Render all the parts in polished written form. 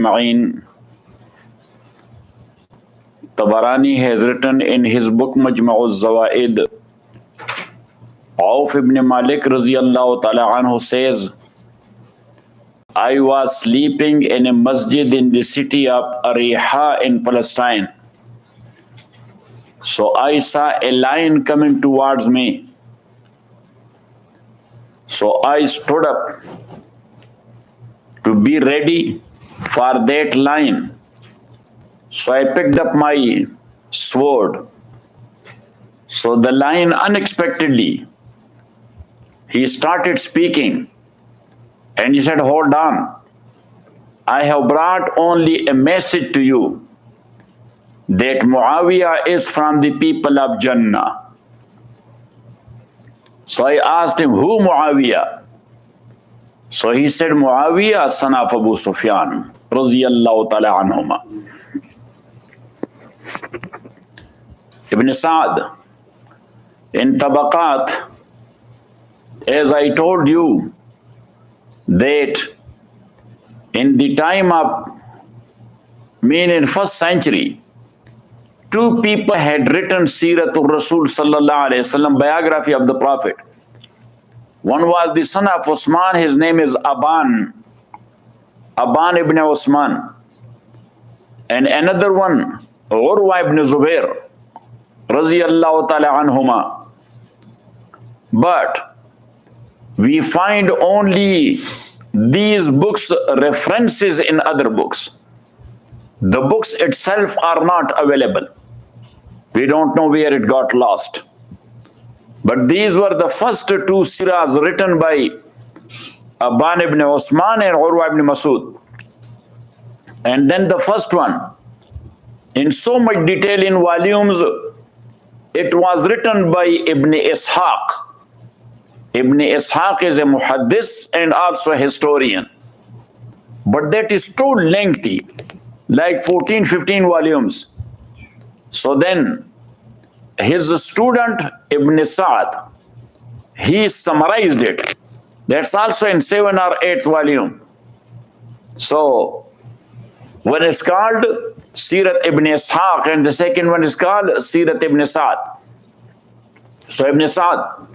Ma'in. Tabarani has written in his book Majma'ul Zawaid. Auf ibn Malik radiyallahu ta'ala anhu says, I was sleeping in a masjid in the city of Ariha in Palestine. So I saw a lion coming towards me. So I stood up to be ready for that lion. So I picked up my sword. So the lion unexpectedly, he started speaking and he said, hold on, I have brought only a message to you that Muawiyah is from the people of Jannah. So I asked him, who Muawiyah? So he said, Muawiyah, son of Abu Sufyan, radiyallahu ta'ala anhuma. Ibn Sa'd, in Tabaqat, as I told you, that in the time of, in first century, two people had written Siratul Rasul sallallahu alayhi wasallam, biography of the Prophet. One was the son of Osman, his name is Aban ibn Osman. And another one, Urwa ibn Zubair, raziyallahu ta'ala anhuma. But we find only these books references in other books. The books itself are not available. We don't know where it got lost. But these were the first two sirahs written by Aban ibn Osman and Urwa ibn Masud. And then the first one, in so much detail in volumes, it was written by Ibn Ishaq. Ibn Ishaq is a muhaddis and also a historian. But that is too lengthy, like 14, 15 volumes. So then, his student Ibn Sa'd, he summarized it. That's also in 7 or 8 volume. So, one is called Sirat Ibn Ishaq and the second one is called Sirat Ibn Sa'd. So Ibn Sa'd,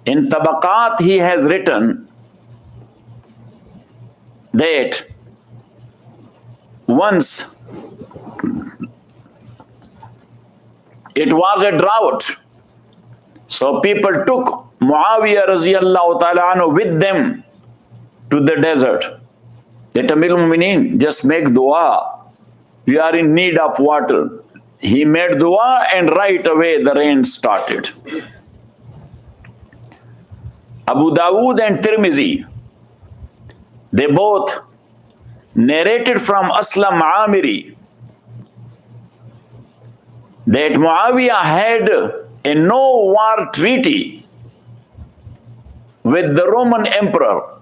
in Tabaqat, he has written that once it was a drought, so people took Muawiyah radiyallahu ta'ala anhu with them to the desert. That Amir al-Mu'mineen, just make dua. We are in need of water. He made dua and right away the rain started. Abu Dawood and Tirmizi, they both narrated from Aslam Amiri that Muawiyah had a no-war treaty with the Roman emperor.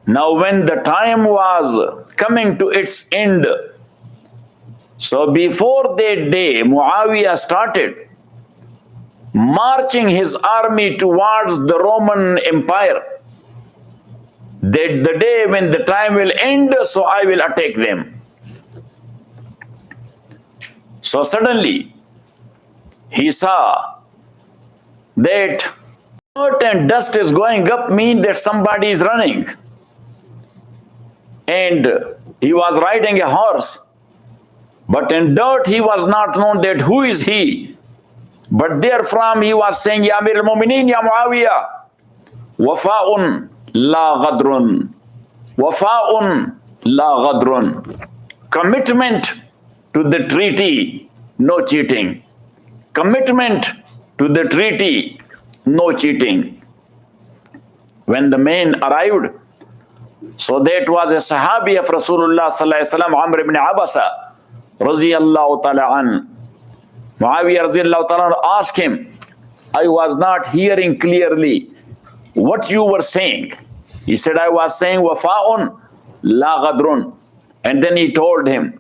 Now when the time was coming to its end, so before that day, Muawiyah started marching his army towards the Roman Empire. That the day when the time will end, so I will attack them. So suddenly, he saw that dirt and dust is going up, means that somebody is running. And he was riding a horse. But in dirt, he was not known that who is he. But therefrom, he was saying, Ya Amir al-Mu'mineen, Ya Muawiyah, Wafa'un la ghadrun. Wafa'un la ghadrun. Commitment to the treaty, no cheating. Commitment to the treaty, no cheating. When the men arrived, so that was a Sahabi of Rasulullah sallallahu alaihi wasallam, Amr ibn Abasa, radiyallahu ta'ala an. Muawiyah radiyallahu ta'ala asked him, I was not hearing clearly what you were saying. He said, I was saying, Wafa'un la ghadrun. And then he told him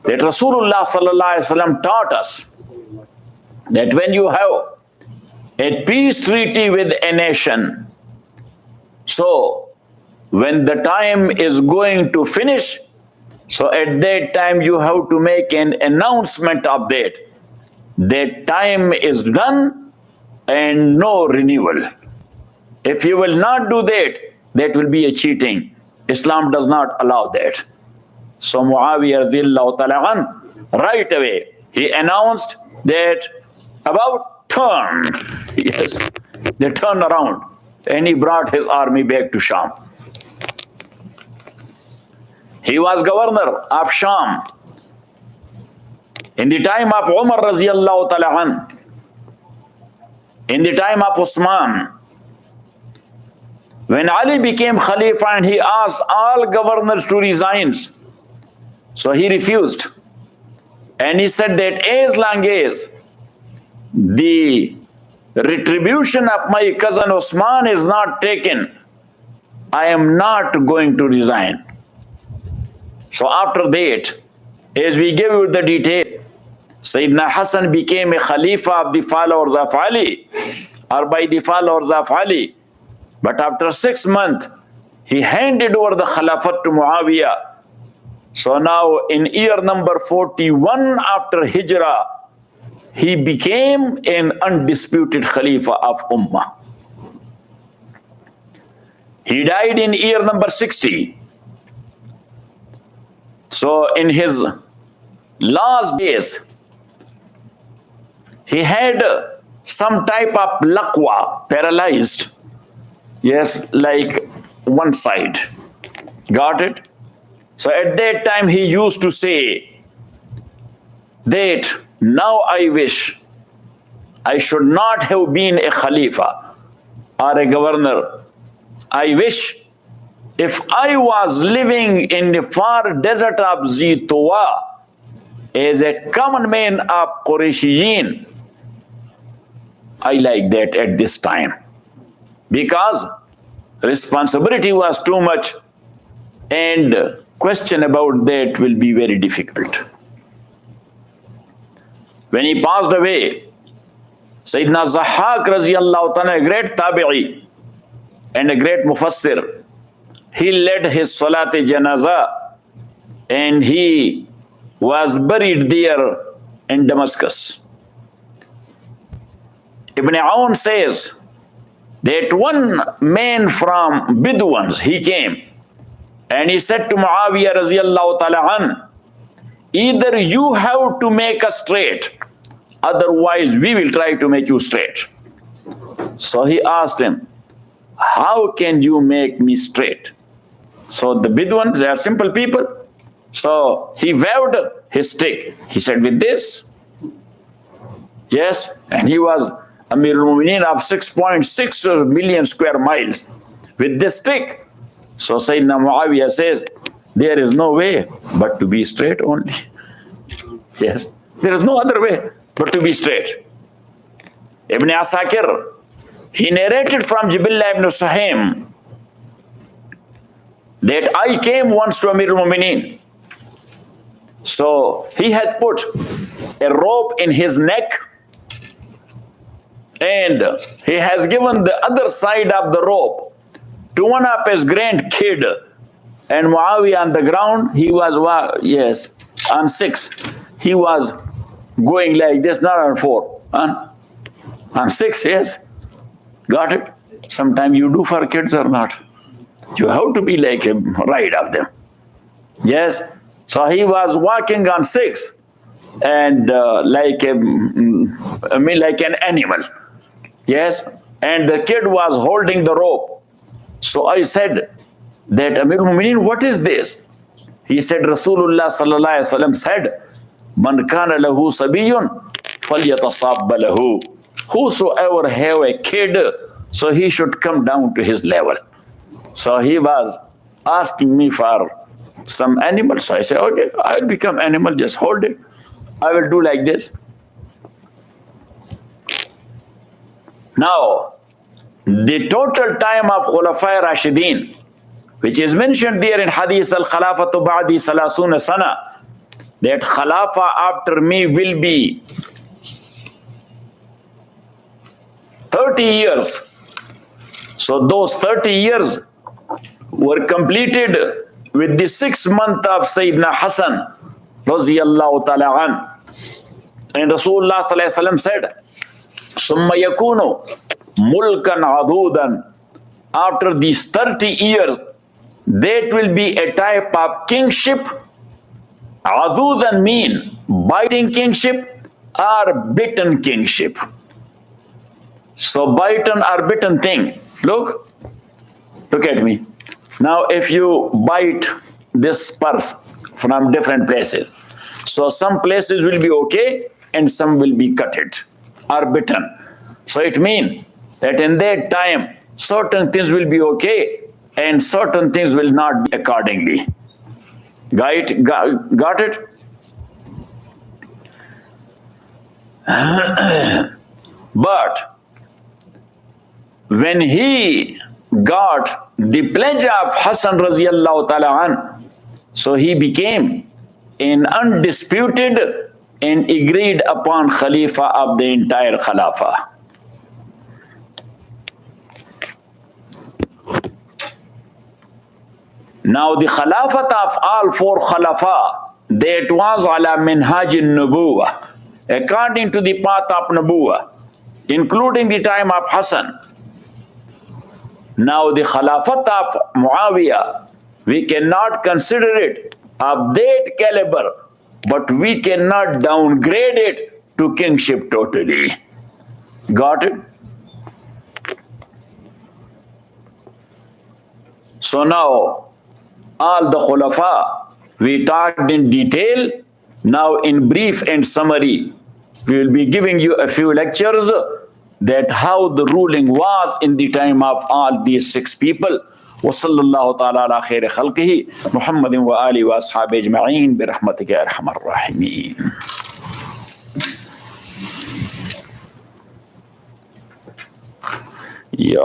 that Rasulullah sallallahu alaihi wasallam taught us that when you have a peace treaty with a nation, so when the time is going to finish, so at that time you have to make an announcement of that. That time is done and no renewal. If you will not do that, that will be a cheating. Islam does not allow that. So Muawiyah radiyallahu ta'ala an, right away, he announced that about turn. Yes, they turned around and he brought his army back to Sham. He was governor of Sham in the time of Umar radiyallahu ta'ala an, in the time of Usman. When Ali became Khalifa and he asked all governors to resign, so he refused. And he said that as long as the retribution of my cousin Osman is not taken, I am not going to resign. So after that, as we give you the detail, Sayyidina Hassan became a Khalifa of the followers of Ali, or by the followers of Ali. But after 6 months, he handed over the Khilafat to Muawiyah. So now in year number 41 after Hijrah, he became an undisputed Khalifa of Ummah. He died in year number 60. So in his last days, he had some type of laqwa, paralyzed. Yes, like one side. Got it? So at that time he used to say that now I wish I should not have been a Khalifa or a governor. I wish if I was living in the far desert of Zituwa as a common man of Qurayshiyeen, I like that at this time. Because responsibility was too much and question about that will be very difficult. When he passed away, Sayyidina Zahhak radiyallahu ta'ala, a great tabi'i and a great mufassir, he led his salat-e-janaza and he was buried there in Damascus. Ibn Aoun says that one man from Bidwans, he came and he said to Muawiyah radiyallahu ta'ala an, either you have to make us straight, otherwise we will try to make you straight. So he asked him, how can you make me straight? So the Bidwans, they are simple people. So he waved his stick. He said, with this? Yes, and he was Amir al-Mu'mineen of 6.6 million square miles with this stick. So Sayyidina Muawiyah says, there is no way but to be straight only. Yes, there is no other way but to be straight. Ibn Asakir, he narrated from Jibillah ibn Suhaim that I came once to Amir al-Mu'mineen. So he had put a rope in his neck and he has given the other side of the rope to one of his grandkid. And Muawiyah on the ground, he was, yes, on 6. He was going like this, not on 4. On 6, yes. Got it? Sometimes you do for kids or not. You have to be like a ride of them. Yes. So he was walking on 6 and like an animal. Yes. And the kid was holding the rope. So I said that, Amir al-Mu'mineen, what is this? He said, Rasulullah sallallahu alaihi wasallam said, Man kana lahu sabiyun falyatasabba lahu. Whosoever have a kid, so he should come down to his level. So he was asking me for some animal. So I said, okay, I'll become animal, just hold it. I will do like this. Now, the total time of Khulafa Rashideen, which is mentioned there in Hadith al-Khilafatu ba'di salasuna sana, that Khalafa after me will be 30 years. So those 30 years were completed with the 6th month of Sayyidina Hassan Raziyallahu Ta'ala an. And Rasulullah Sallallahu Alaihi Wasallam said, Summa yakunu mulkan adudan. After these 30 years, that will be a type of kingship. Adudan mean biting kingship or bitten kingship. So bitten or bitten thing. Look at me. Now if you bite this purse from different places, so some places will be okay and some will be cutted or bitten. So it means that in that time, certain things will be okay and certain things will not be accordingly. Got it? But when he got the pledge of Hassan Raziyallahu Ta'ala an, so he became an undisputed and agreed upon Khalifa of the entire Khulafa. Now the Khilafat of all 4 Khulafa, that was ala minhaj al-nubuwah, according to the path of nubuwah, including the time of Hassan. Now the Khilafat of Muawiyah, we cannot consider it of that caliber, but we cannot downgrade it to kingship totally. Got it? So now, all the Khulafa, we talked in detail. Now in brief and summary, we will be giving you a few lectures that how the ruling was in the time of all these 6 people. وصلى الله تعالى على خير خلقه محمد وآله وأصحابه أجمعين برحمتك يا أرحم الراحمين.